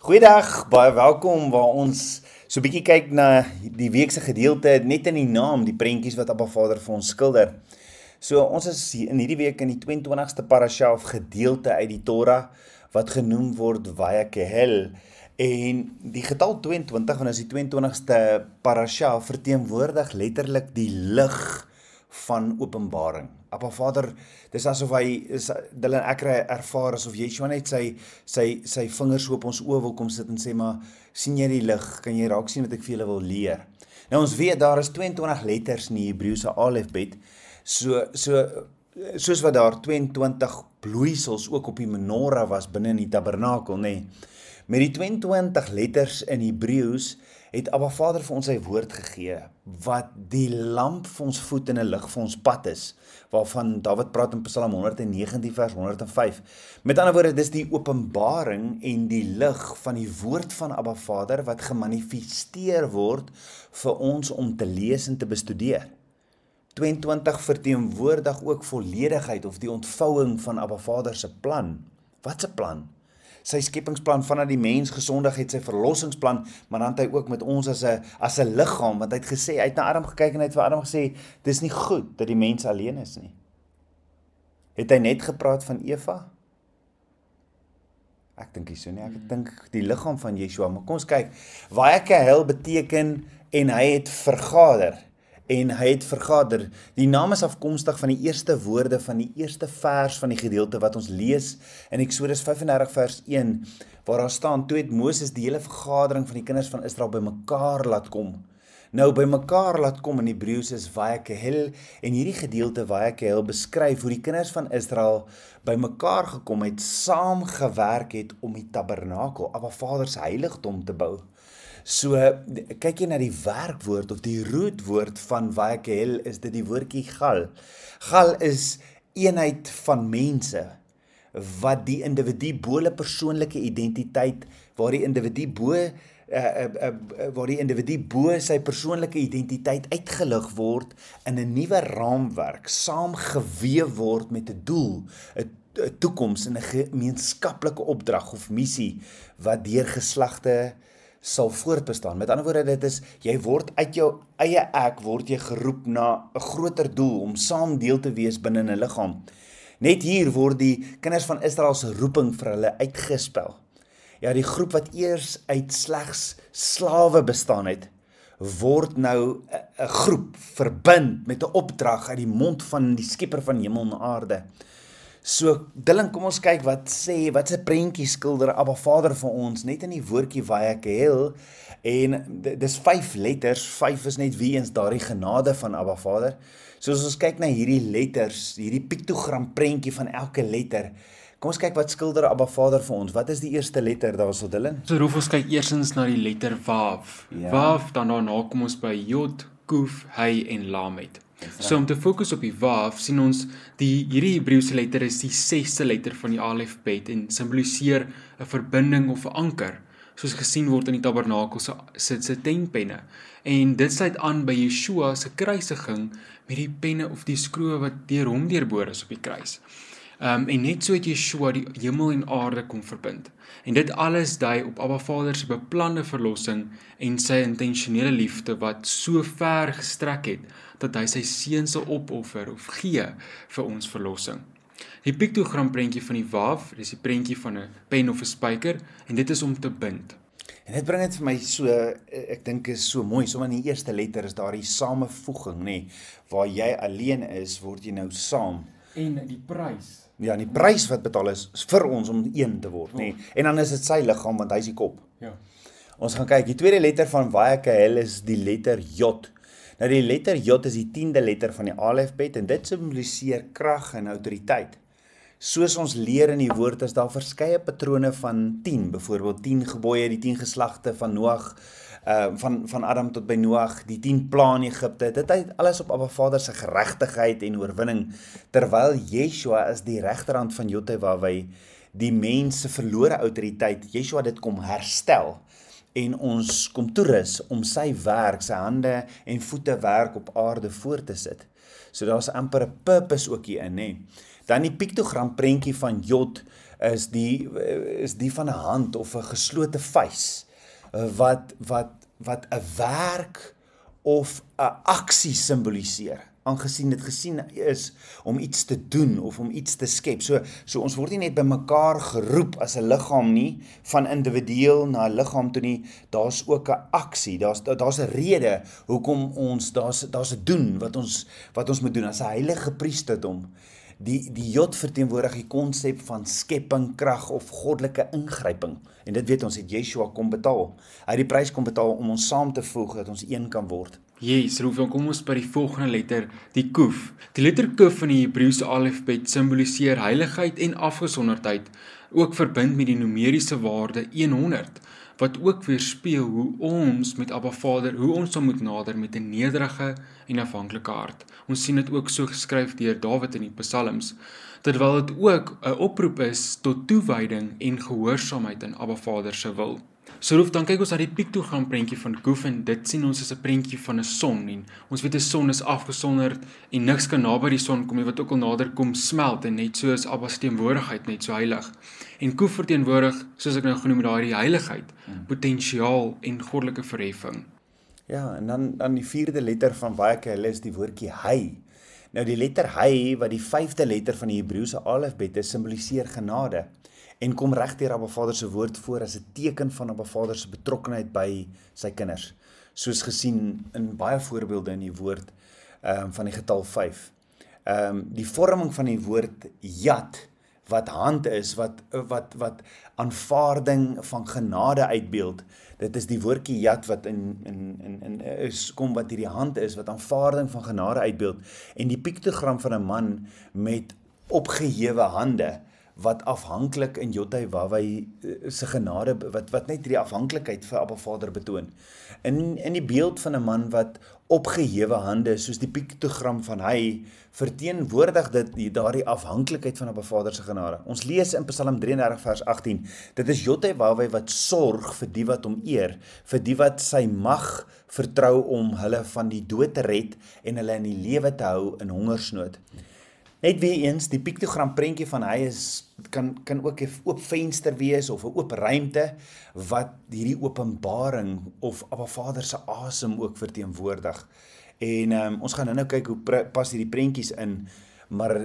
Goeiedag, baie welkom waar ons so 'n bietjie kyk na die week se gedeelte net in die naam, die prentjies wat Abba Vader vir ons skilder. So ons is in hierdie week in die 22ste parasha of gedeelte uit die Torah wat genoem word Vayakehel. En die getal 22, want is die 22ste parasha, verteenwoordig letterlik die lig van openbaring. Abba Vader, dis asof hulle en ek ervaar asof Yeshua net sy vingers op ons oë wil kom sit en sê, maar sien jy die lig, kan jy raak sien wat ek vir julle wil leer. Nou ons weet, daar is 22 letters in die Hebreëse alefbet, soos wat daar 22 bloeisels ook op die menorah was binne in die tabernakel, nee. Met die 22 letters in Hebreëus het Abba Vader vir ons sy woord gegee, wat die lamp vir ons voet en 'n lig vir ons pad is, waarvan Dawid praat in Psalm 119 vers 105. Met ander woorde, dis die openbaring en die lig van die woord van Abba Vader, wat gemanifesteer word vir ons om te lees en te bestudeer. 22 verteenwoordig ook volledigheid of die ontvouing van Abba Vader se plan. Wat se plan? Sy skepingsplan vanuit die mens gesondigheid, sy verlossingsplan, maar dan het hy ook met ons as 'n liggaam, want hy het gesê, hy het na Adam gekyk en hy het vir Adam gesê, dis nie goed dat die mens alleen is nie. Het hy net gepraat van Eva? Ek dink nie so nie, ek dink die liggaam van Yeshua, maar kom ons kyk, Vayakehel beteken, en hy het vergader. Die naam is afkomstig van die eerste woorde van die eerste vers van die gedeelte wat ons lees in Eksodus 35 vers 1, waar daar staan, toe het Moses die hele vergadering van die kinders van Israel bymekaar laat kom. Nou, bymekaar laat kom in Hebreëus is Vayakehel, en hierdie gedeelte Vayakehel beskryf hoe die kinders van Israel bymekaar gekom het, saam gewerk het om die tabernakel, Abba Vader se heiligdom te bou. So, kyk jy na die werkwoord of die rootwoord van Vayakehel, is dit die woordjie gal. Gal is eenheid van mense, wat die individu bo hulle persoonlike identiteit, waar die individu bo sy persoonlike identiteit uitgelig word in 'n nuwe raamwerk, saamgeweef word met 'n doel, 'n toekoms en 'n gemeenskaplike opdrag of missie, wat deur geslagte sal voortbestaan. Met ander woorde, dit is, jy word uit jou eie ek, word jy geroep na 'n groter doel, om saam deel te wees binne 'n liggaam. Net hier word die kinders van Israel se roeping vir hulle uitgespel. Ja, die groep wat eers uit slegs slawe bestaan het, word nou 'n groep verbind met 'n opdrag uit die mond van die skepper van hemel en aarde. So, Dylan, kom ons kyk wat se prentjie skilder Abba Vader vir ons, net in die woordjie Vayakehel, en dis 5 letters, 5 is net wie eens daardie genade van Abba Vader. So as ons kyk na hierdie letters, hierdie piktogram prentjie van elke letter, kom ons kyk wat skilder Abba Vader vir ons. Wat is die eerste letter daarso, Dylan? So roef ons kyk eersins na die letter Vav. Ja. Vav, dan daarna kom ons by Jod, Kuf, Hy en Lamed. So om te fokus op die Vav, sien ons hierdie Hebreëse letter is die 6ste letter van die alefbet en simboliseer 'n verbinding of 'n anker, soos gesien word in die tabernakel se tentpenne. En dit sluit aan by Yeshua se kruisiging met die penne of die skroewe wat deur hom deurboor is op die kruis. En net so het Yeshua die hemel en aarde kom verbind. En dit alles dui op Abba Vader se beplande verlossing en sy intentionele liefde wat so ver gestrek het, dat hy sy seun sal opoffer of gee vir ons verlossing. Die piktogram prentjie van die Vav, dis die prentjie van 'n pen of 'n spyker, en dit is om te bind. En dit bring dit vir my so, ek dink is so mooi, sommer in die eerste letter is daar die samevoeging, nee, waar jy alleen is, word jy nou saam. En die prys. Ja, die prys wat betaal is vir ons om een te word, nee. En dan is dit sy liggaam, want hy is die kop. Ja. Ons gaan kyk, die tweede letter van Vayakehel is die letter Jod. Nou die letter Jod is die 10de letter van die alefbet, en dit simboliseer krag en autoriteit. Soos ons leer in die woord, is daar verskeie patrone van 10, byvoorbeeld 10 gebooie, die 10 geslagte van Noag, van Adam tot by Noag, die 10 pla in Egipte, dit het alles op Abba Vader se geregtigheid en oorwinning, terwyl Yeshua is die regterhand van Yotevawei, die mens se verlore autoriteit, Yeshua dit kom herstel, en ons kom toerus om sy werk, sy hande en voete werk op aarde voor te sit. So daar is amper 'n purpose ook hierin, hè. Dan die piktogram prentjie van Jod is die van 'n hand of 'n geslote vuis wat 'n werk of 'n aksie simboliseer, aangesien dit gesien is om iets te doen of om iets te skep. So ons word nie net by mekaar geroep as 'n liggaam nie, van individueel na 'n liggaam toe nie, daar's ook 'n aksie, daar's 'n rede hoekom ons, daar's 'n doen wat ons moet doen as 'n heilige priesterdom. Die Jod verteenwoordig die konsep van skepping, krag of goddelike ingryping. En dit weet ons, het Yeshua kom betaal. Hy het die prys kom betaal om ons saam te voeg, dat ons een kan word. Yes, Roel, kom ons by die volgende letter, die Kuf. Die letter Kuf in die Hebreëse alfabet simboliseer heiligheid en afgesonderdheid, ook verbind met die numeriese waarde 100, wat ook weerspieël hoe ons met Abba Vader, hoe ons moet nader met 'n nederige en afhanklike hart. Ons sien dit ook so geskryf deur Dawid in die Psalms, terwyl dit ook 'n oproep is tot toewyding en gehoorsaamheid aan Abba Vader se wil. So Roef, dan kyk ons na die piktogram prentjie van Kuf en dit sien ons as 'n prentjie van 'n son en ons weet 'n son is afgesonderd en niks kan naby die son kom nie, wat ook al nader kom smelt en net so is Abba se teenwoordigheid net so heilig. En Kuf verteenwoordig, soos ek nou genoem het, die heiligheid, potensiaal en goddelike verheffing. Ja, en dan die 4de letter van baie keer is die woordjie hy. Nou die letter hy, wat die 5de letter van die Hebreëse alfabet is, simboliseer genade en kom reg deur Abba Vader se woord voor as 'n teken van Abba Vader se betrokkenheid by sy kinders. Soos gesien in baie voorbeelde in die woord van die getal 5. Die vorming van die woord yad, wat hand is, wat aanvaarding van genade uitbeeld. Dit is die woordjie yad wat kom wat hierdie hand is, wat aanvaarding van genade uitbeeld. En die piktogram van 'n man met opgehewe hande, wat afhanklik in Jotei Wawai se genade, wat net die afhanklikheid vir Abba Vader betoon. In die beeld van 'n man wat opgehewe hande, soos die piktogram van hy, verteenwoordig dit daardie afhanklikheid van Abba Vader se genade. Ons lees in Psalm 33 vers 18, dit is Jotei Wawai wat sorg vir die wat hom eer, vir die wat sy mag vertrou om hulle van die dood te red en hulle in die lewe te hou in hongersnood. Net weer eens, die piktogram prentjie van hy kan ook 'n oop venster wees of 'n oop ruimte wat hierdie openbaring of Abba Vader se asem ook verteenwoordig. En ons gaan nou kyk hoe pas hierdie prentjies in, maar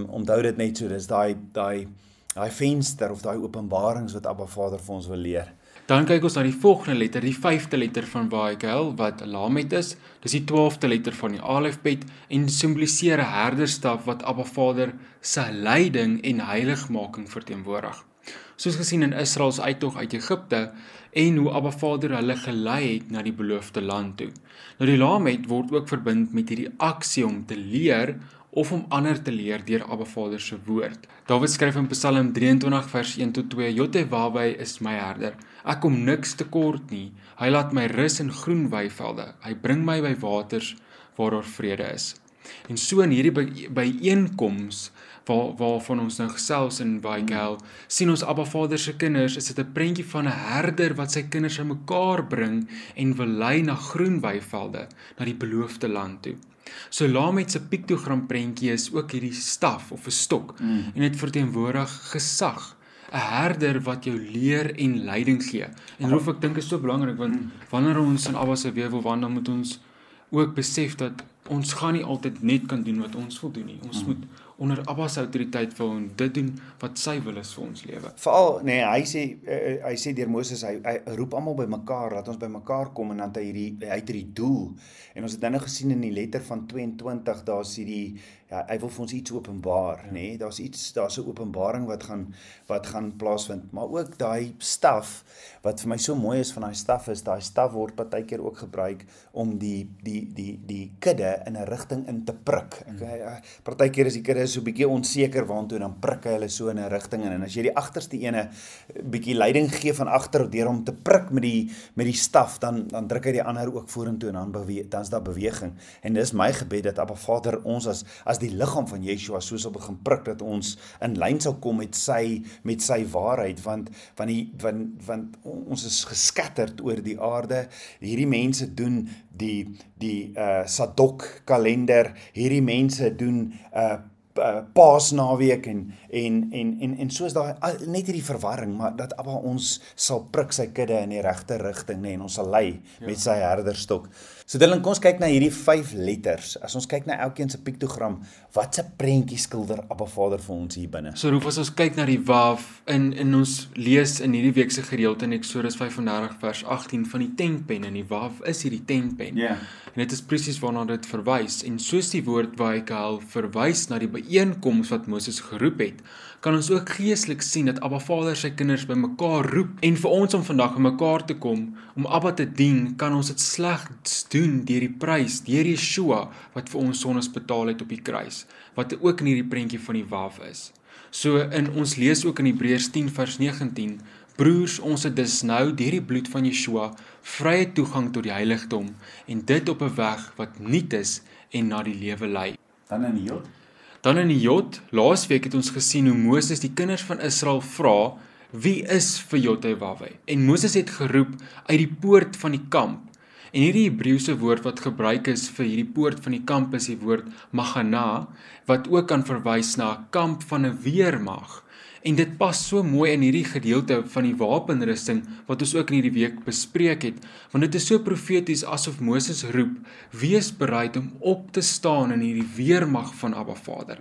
onthou dit net so, dis daai venster of daai openbarings wat Abba Vader vir ons wil leer. Dan kyk ons na die volgende letter, die 5de letter van Waaikel, wat Lamet is. Dis die 12de letter van die alfabet en simboliseer 'n herderstaf wat Abba Vader se leiding en heiligmaking verteenwoordig. Soos gesien in Israel se uittog uit Egipte en hoe Abba Vader hulle gelei het na die beloofde land toe. Nou die Lamet word ook verbind met hierdie aksie om te leer of om ander te leer deur Abba Vader se woord. Dawid skryf in Psalm 23 vers 1 tot 2, Jotei Wawai is my herder. Ek kom niks tekort nie. Hy laat my rus in groen weivelde. Hy bring my by waters waar daar vrede is. En so in hierdie byeenkoms waarvan ons nou gesels in Waaikel, sien ons Abba Vader se kinders, is dit 'n prentjie van 'n herder wat sy kinders aan mekaar bring en wil lei na groen weivelde, na die beloofde land toe. So Lamet se piktogram prentjie is ook hierdie staf of 'n stok en dit verteenwoordig gesag. 'n Herder wat jou leer en leiding gee. En Rolf, ek dink is so belangrik want wanneer ons in Abba se weë wil wandel, moet ons ook besef dat ons gaan nie altyd net kan doen wat ons wil doen nie. Ons moet onder Abba se autoriteit wil en dit doen wat sy wil is vir ons lewe. Veral, nee, hy sê deur Moses, hy roep almal by mekaar, laat ons by mekaar kom en dan hy het hierdie doel. En ons het nou gesien in die letter van 22, daar's hierdie, hy wil vir ons iets openbaar, nê? Daar's 'n openbaring wat gaan plaasvind, maar ook daai staf, wat vir my so mooi is van daai staf word partykeer ook gebruik om die kudde in 'n rigting in te prik. Partykeer is die kudde so 'n bietjie onseker waantoe, dan prik hy hulle so in 'n rigting in. En as jy die agterste ene bietjie leiding gee van agter deur om te prik met die staf, dan druk hy die ander ook vorentoe en dan is daar beweging. En dis my gebed dat Abba Vader ons as die liggaam van Yeshua so sal begin prik, dat ons in lyn sal kom met sy waarheid, want ons is geskatterd oor die aarde. Hierdie mense doen die Sadok kalender, hierdie mense doen Paasnaweek en so is daar net hierdie verwarring, maar dat Abba ons sal prik sy kudde in die regte rigting, nee, en ons sal lei met sy herderstok. So Dylan, kom ons kyk na hierdie 5 letters. As ons kyk na elkeen se piktogram, wat se prentjie skilder Abba Vader vir ons hier binne? So Roef, as ons kyk na die Waf, in ons lees in hierdie week se gedeelte in Eksodus 35 vers 18 van die tentpen, en die Waf is hierdie tentpen. Ja. En dit is presies waarna dit verwys. En soos die woord Waikael verwys na die byeenkoms wat Moses geroep het, kan ons ook geestelik sien dat Abba Vader sy kinders bymekaar roep. En vir ons om vandag bymekaar te kom, om Abba te dien, kan ons dit slegs doen deur die prys, deur Yeshua, wat vir ons sondes betaal het op die kruis, wat ook in hierdie prentjie van die Waf is. So in ons lees ook in Hebreërs 10 vers 19, broers, ons het dus nou deur die bloed van Yeshua vrye toegang tot die heiligdom, en dit op 'n weg wat nuut is en na die lewe lei. Dan in die Jod. Dan in die Jod, laasweek het ons gesien hoe Moses die kinders van Israel vra, wie is vir Jotewawei? En Moses het geroep uit die poort van die kamp. En hierdie Hebreëse woord wat gebruik is vir hierdie poort van die kamp is die woord Magana, wat ook kan verwys na 'n kamp van 'n weermag. En dit pas so mooi in hierdie gedeelte van die wapenrusting wat ons ook in hierdie week bespreek het, want dit is so profeties asof Moses roep, wees bereid om op te staan in hierdie weermag van Abba Vader.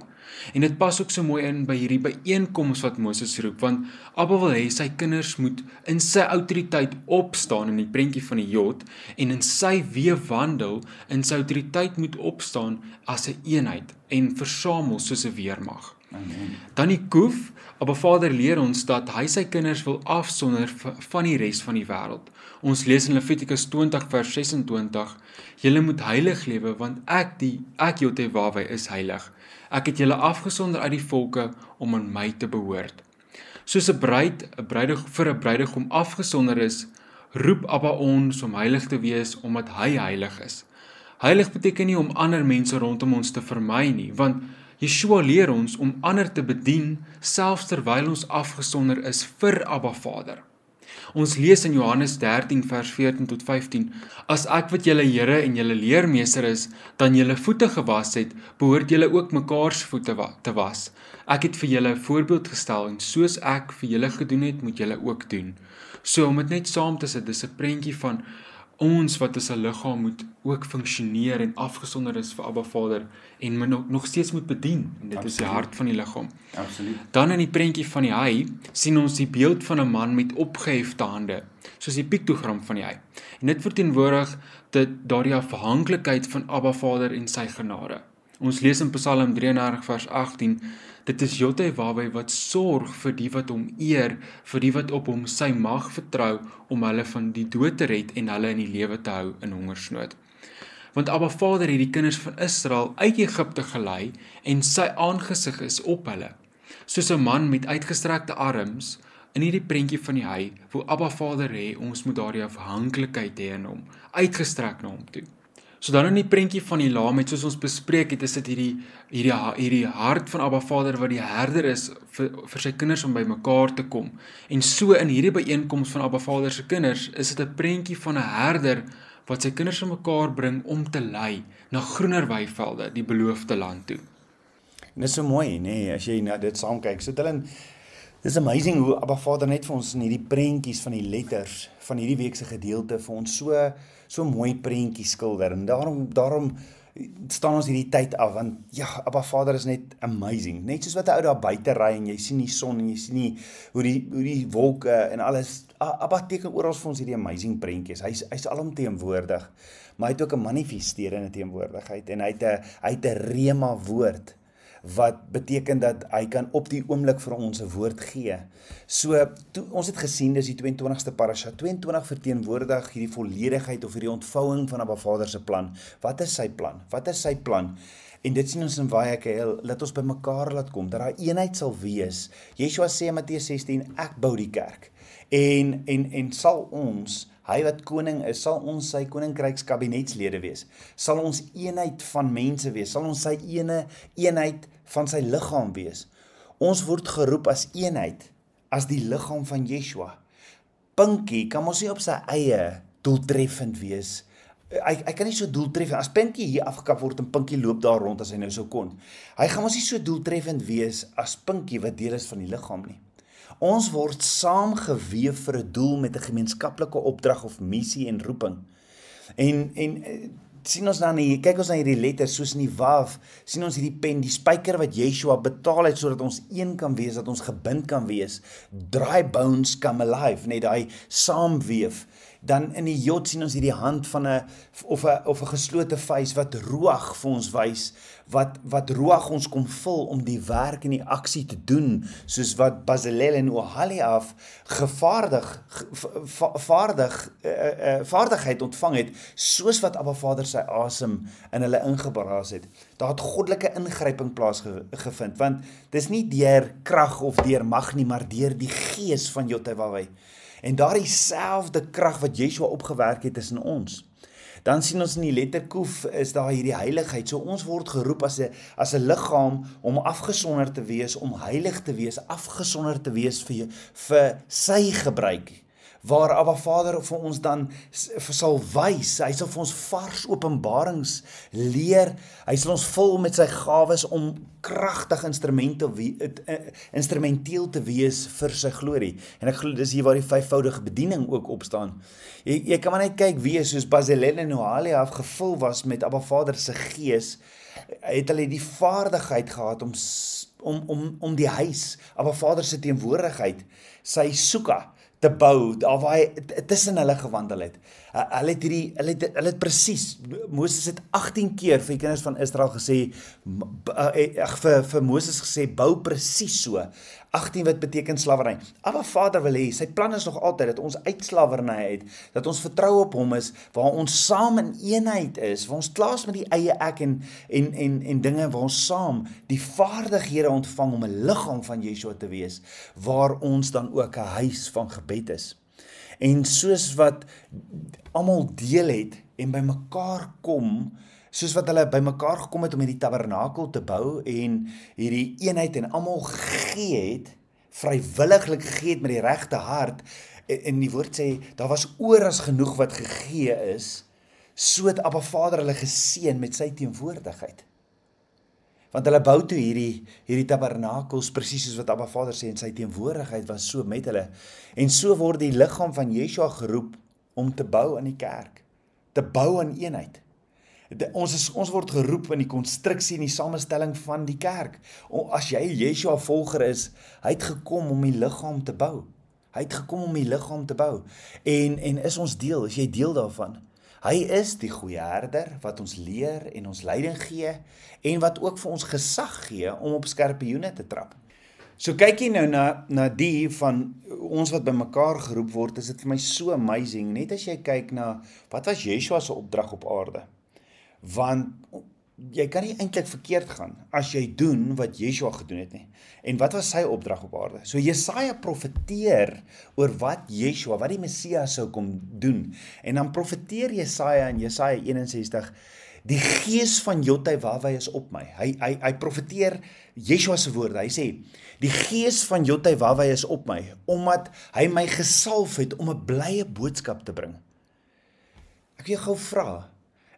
En dit pas ook so mooi in by hierdie byeenkoms wat Moses roep, want Abba wil hê sy kinders moet in sy autoriteit opstaan in die prentjie van die Jod, en in sy weë wandel, in sy autoriteit moet opstaan as 'n eenheid en versamel soos 'n weermag. Amen. Dan die Koef, Abba Vader leer ons dat hy sy kinders wil afsonder van die res van die wêreld. Ons lees in Levitikus 20 vers 26, julle moet heilig lewe, want ek Jotewawei is heilig. Ek het julle afgesonder uit die volke om aan my te behoort. Soos 'n bruid vir 'n bruidegom afgesonder is, roep Abba ons om heilig te wees omdat hy heilig is. Heilig beteken nie om ander mense rondom ons te vermy nie, want Yeshua leer ons om ander te bedien, selfs terwyl ons afgesonder is vir Abba Vader. Ons lees in Johannes 13 vers 14 tot 15, as ek wat julle Here en julle leermeester is, dan julle voete gewas het, behoort julle ook mekaar se voete te was. Ek het vir julle 'n voorbeeld gestel, en soos ek vir julle gedoen het, moet julle ook doen. So om dit net saam te sit, dis 'n prentjie van ons wat as 'n liggaam moet ook funksioneer en afgesonder is vir Abba Vader en nog steeds moet bedien. En dit Absoluut. Is die hart van die liggaam. Absoluut. Dan in die prentjie van die hy sien ons die beeld van 'n man met opgehefte hande, soos die piktogram van die hy. En dit verteenwoordig daardie afhanklikheid van Abba Vader en sy genade. Ons lees in Psalm 33 vers 18, dit is Jotewawei wat sorg vir die wat hom eer, vir die wat op hom sy mag vertrou, om hulle van die dood te red en hulle in die lewe te hou in hongersnood. Want Abba Vader het die kinders van Israel uit Egipte gelei, en sy aangesig is op hulle. Soos 'n man met uitgestrekte arms, in hierdie prentjie van die hy, wil Abba Vader hê, ons moet daardie afhanklikheid hê in hom, uitgestrek na hom toe. So dan in die prentjie van die laamheid, soos ons bespreek het, is dit hierdie hart van Abba Vader wat die herder is vir sy kinders om by mekaar te kom. En so in hierdie byeenkoms van Abba Vader se kinders, is dit 'n prentjie van 'n herder wat sy kinders aan mekaar bring om te lei na groener weivelde, die beloofde land toe. En dit is so mooi, nee, as jy na dit saam kyk. So dis amazing hoe Abba Vader net vir ons in hierdie prentjies van die letters van hierdie week se gedeelte vir ons so mooi prentjies skilder. En daarom staan ons hierdie tyd af, want ja, Abba Vader is net amazing. Net soos wat 'n ou daar buite ry en jy sien die son en jy sien nie hoe die wolke en alles. Abba teken oral vir ons hierdie amazing prentjies. Hy's alomteenwoordig, maar hy het ook 'n manifesterende teenwoordigheid en hy het 'n rema woord wat beteken dat hy kan op die oomblik vir ons 'n woord gee. So, ons het gesien, dis die 22ste parasha, 22 verteenwoordig hierdie volledigheid of hierdie ontvouing van Abba Vader se plan. Wat is sy plan? Wat is sy plan? En dit sien ons in Waikael, laat ons by mekaar laat kom, dat daar eenheid sal wees. Yeshua sê in Matteus 16, ek bou die kerk. En sal ons, hy wat koning is, sal ons sy koninkrykskabinetslede wees. Sal ons eenheid van mense wees, sal ons sy eenheid van sy liggaam wees. Ons word geroep as eenheid, as die liggaam van Yeshua. Pinkie kan ons nie op sy eie doeltreffend wees. hy kan nie so doeltreffend, as Pinkie hier afgekap word en Pinkie loop daar rond as hy nou sou kon, hy gaan ons nie so doeltreffend wees as Pinkie wat deel is van die liggaam nie. Ons word saamgeweef vir 'n doel met 'n gemeenskaplike opdrag of missie en roeping. En sien ons dan hier, kyk ons na hierdie letters, soos in die waf, sien ons hierdie pen, die spyker wat Yeshua betaal het, sodat ons een kan wees, dat ons gebind kan wees, dry bones come alive, net daai saamweef. Dan in die jod sien ons hierdie hand van 'n geslote vuis wat ruach vir ons wys, wat ruach ons kom vul om die werk en die aksie te doen, soos wat Bezalel en Oholiab vaardigheid ontvang het, soos wat Abba Vader sy asem in hulle ingeblaas het. Daar het goddelike ingryping plaasgevind, want dis nie deur krag of deur mag nie, maar deur die gees van Yotevawai. En daardie selfde krag wat Yeshua opgewerk het is in ons. Dan sien ons in die letter Koef is daar hierdie heiligheid. So ons word geroep as 'n liggaam om afgesonder te wees, om heilig te wees, afgesonder te wees vir sy gebruik. Waar Abba Vader vir ons dan sal wys, hy sal vir ons vars openbarings leer, hy sal ons vul met sy gawes om kragtig instrumenteel te wees vir sy glorie. En ek glo dis hier waar die vyfvoudige bediening ook opstaan. Jy kan maar net kyk wie soos Bezalel en Oholiab gevul was met Abba Vader se gees, het hulle die vaardigheid gehad om die huis, Abba Vader se teenwoordigheid, sy sukkah te bou, daar waar hy tussen hulle gewandel het. Hulle het presies, Moses het 18 keer vir die kinders van Israel gesê, vir Moses gesê, bou presies so. 18 wat beteken slawerny. Abba Vader wil hê, sy plan is nog altyd, dat ons uit slawerny uit, dat ons vertrou op hom is, waar ons saam in eenheid is, waar ons klaas met die eie ek en dinge, waar ons saam die vaardighede ontvang om 'n liggaam van Yeshua te wees, waar ons dan ook 'n huis van gebed is. En soos wat almal deel het en by mekaar kom, soos wat hulle by mekaar gekom het om hierdie tabernakel te bou en hierdie eenheid en almal gegee het, vrywilliglik gegee het met die regte hart, en die woord sê, daar was oor as genoeg wat gegee is, so het Abba Vader hulle geseën met sy teenwoordigheid. Want hulle bou toe hierdie tabernakels, presies soos wat Abba Vader sê, en sy teenwoordigheid was so met hulle. En so word die liggaam van Yeshua geroep om te bou aan die kerk, te bou aan eenheid. Ons word geroep in die konstruksie en die samestelling van die kerk. As jy Yeshua volger is, hy het gekom om die liggaam te bou. Hy het gekom om die liggaam te bou. En is ons deel, is jy deel daarvan? Hy is die goeie herder wat ons leer en ons leiding gee en wat ook vir ons gesag gee om op skorpioene te trap. So kyk jy nou na die van ons wat by mekaar geroep word, is dit vir my so amazing, net as jy kyk na, wat was Yeshua se opdrag op aarde? Want jy kan nie eintlik verkeerd gaan as jy doen wat Yeshua gedoen het nie. En wat was sy opdrag op aarde? So Jesaja profeteer oor wat Yeshua, wat die Messias sou kom doen. En dan profeteer Jesaja in Jesaja 61, die gees van Yotevawai is op my. Hy profeteer Yeshua se woorde. Hy sê, die gees van Yotevawai is op my, omdat hy my gesalf het om 'n blye boodskap te bring. Ek wil jou gou vra,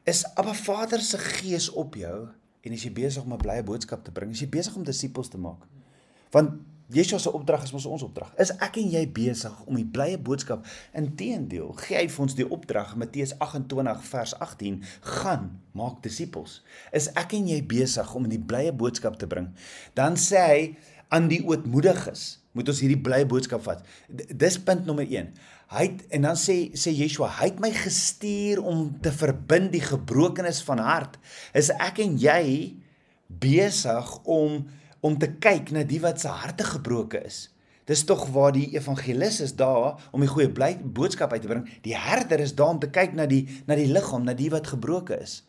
is Abba Vader se gees op jou, en is jy besig om 'n blye boodskap te bring? Is jy besig om disippels te maak? Want Yeshua se opdrag is mos ons opdrag. Is ek en jy besig om die blye boodskap? Inteendeel, gee hy vir ons die opdrag, Matteus 28 vers 18, gaan, maak disippels. Is ek en jy besig om die blye boodskap te bring? Dan sê hy, aan die ootmoediges, moet ons hierdie blye boodskap vat. Dis punt nommer 1. En dan sê Yeshua, hy het my gestuur om te verbind die gebrokenis van hart. Is ek en jy besig om te kyk na die wat se harte gebroken is? Dis tog waar die evangelis is daar om die goeie boodskap uit te bring. Die herder is daar om te kyk na die liggaam, na die wat gebroken is.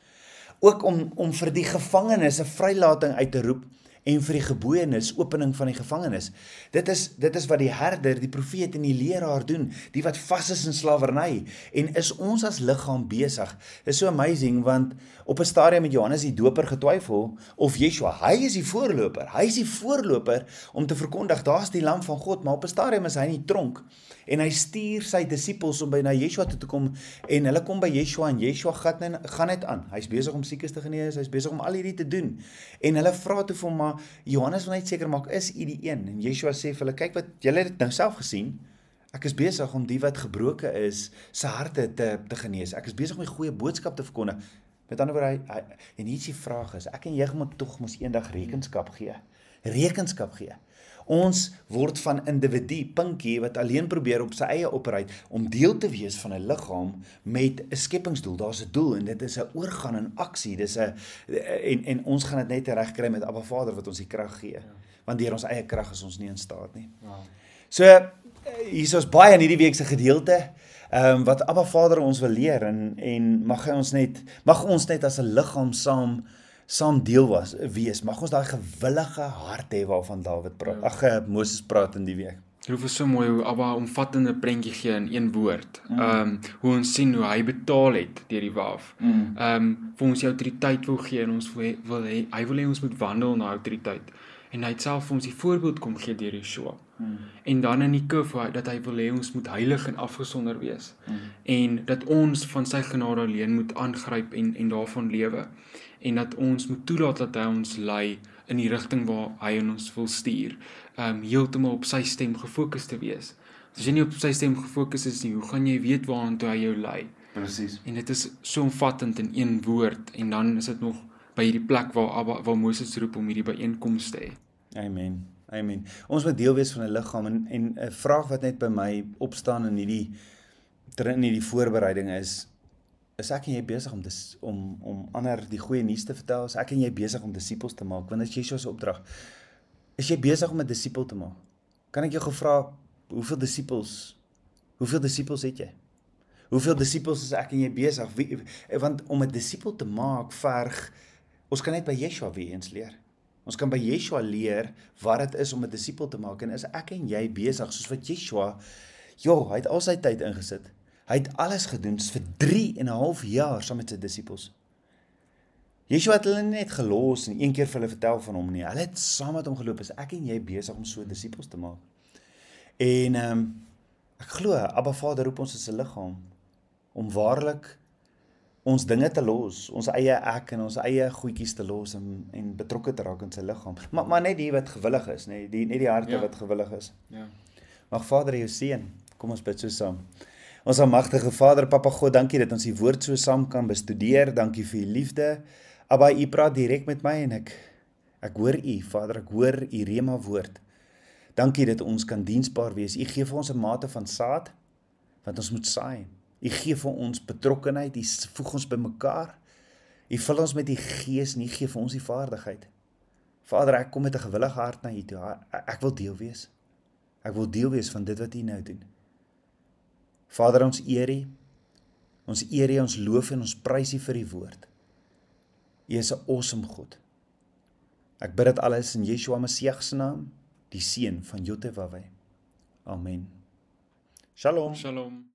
Ook om vir die gevangenes 'n vrylating uit te roep en vir die gebooienis, opening van die gevangenis. Dit is wat die herder, die profeet en die leraar doen, die wat vas is in slawerny. En is ons as liggaam besig? Dit is so amazing, want op 'n stadium met Johannes die Doper getwyfel of Yeshua, hy is die voorloper om te verkondig, daar's die lam van God, maar op 'n stadium is hy in die tronk en hy stuur sy disippels om by na Yeshua toe te kom en hulle kom by Yeshua en Yeshua gaan net aan. Hy's besig om siekes te genees, hy's besig om al hierdie te doen. En hulle vra toe vir hom, maar Johannes wil net seker maak, is u die een? En Yeshua sê vir hulle, kyk wat, julle het dit nou self gesien, ek is besig om die wat gebroke is, sy harte te genees. Ek is besig om die goeie boodskap te verkondig. Met ander woorde, en hier is die vraag is, ek en jy moet tog mos eendag rekenskap gee. Ons word van individu, Pinkie, wat alleen probeer op sy eie operuit, om deel te wees van 'n liggaam met 'n skepingsdoel. Daar's 'n doel en dit is 'n oorgaan in aksie. Dis 'n en ons gaan dit net reg kry met Abba Vader wat ons die krag gee. Want deur ons eie krag is ons nie in staat nie. Wow. So hier is baie in hierdie week se gedeelte. Wat Abba Vader ons wil leer en mag ons net as 'n liggaam saam deel wees. Mag ons daai gewillige hart hê waarvan Dawid praat. Moses praat in die week. Dit is so mooi hoe Abba omvattende prentjie gee in een woord. Hoe ons sien hoe hy betaal het deur die waf. Vir ons die autoriteit wil gee en ons hy wil hê ons moet wandel in daai autoriteit. En hy het self vir ons die voorbeeld kom gee deur Yeshua. En dan in die kuf dat hy wil hê ons moet heilig en afgesonder wees. En dat ons van sy genade alleen moet aangryp en daarvan lewe. En dat ons moet toelaat dat hy ons lei in die rigting waar hy ons wil stuur. Heeltemal op sy stem gefokus te wees. As jy nie op sy stem gefokus is nie, hoe gaan jy weet waartoe hy jou lei? Presies. En dit is so omvattend in een woord. En dan is dit nog by hierdie plek waar Moses roep om hierdie byeenkoms te hê. Amen. Ons moet deel wees van 'n liggaam en 'n vraag wat net by my opstaan in hierdie voorbereiding is ek en jy besig om ander die goeie nuus te vertel? Is ek en jy besig om disippels te maak? Want dit is Yeshua se opdrag. Is jy besig om 'n disipel te maak? Kan ek jou gevra, hoeveel disippels het jy? Hoeveel disippels is ek en jy besig? Want om 'n disipel te maak verg, ons kan net by Yeshua weer eens leer. Ons kan by Yeshua leer wat dit is om 'n disipel te maak en is ek en jy besig soos wat Yeshua, hy het al sy tyd ingesit. Hy het alles gedoen vir 3,5 jaar saam met sy disippels. Yeshua het hulle net gelos en een keer vir hulle vertel van hom nie. Hulle het saam met hom geloop. Is ek en jy besig om so disippels te maak? En ek glo Abba Vader roep ons as 'n liggaam om waarlik ons dinge te los, ons eie ek en ons eie goedjies te los en betrokke te raak in sy liggaam. Maar net die wat gewillig is, net die harte wat gewillig is. Ja. Mag Vader jou seën. Kom ons bid so saam. Ons almagtige Vader, Papa God, dankie dat ons die woord so saam kan bestudeer. Dankie vir u liefde. Abba, u praat direk met my en ek hoor u, Vader, ek hoor u rema woord. Dankie dat ons kan diensbaar wees. U gee vir ons 'n mate van saad wat ons moet saai. U gee vir ons betrokkenheid, u voeg ons bymekaar. U vul ons met die Gees en u gee vir ons die vaardigheid. Vader, ek kom met 'n gewillige hart na u toe. Ek wil deel wees. Ek wil deel wees van dit wat u nou doen. Vader, ons eer u, ons loof en ons prys u vir die woord. U is 'n awesome God. Ek bid dit alles in Yeshua Messiah se naam, die seun van Jotewaweh. Amen. Shalom. Shalom.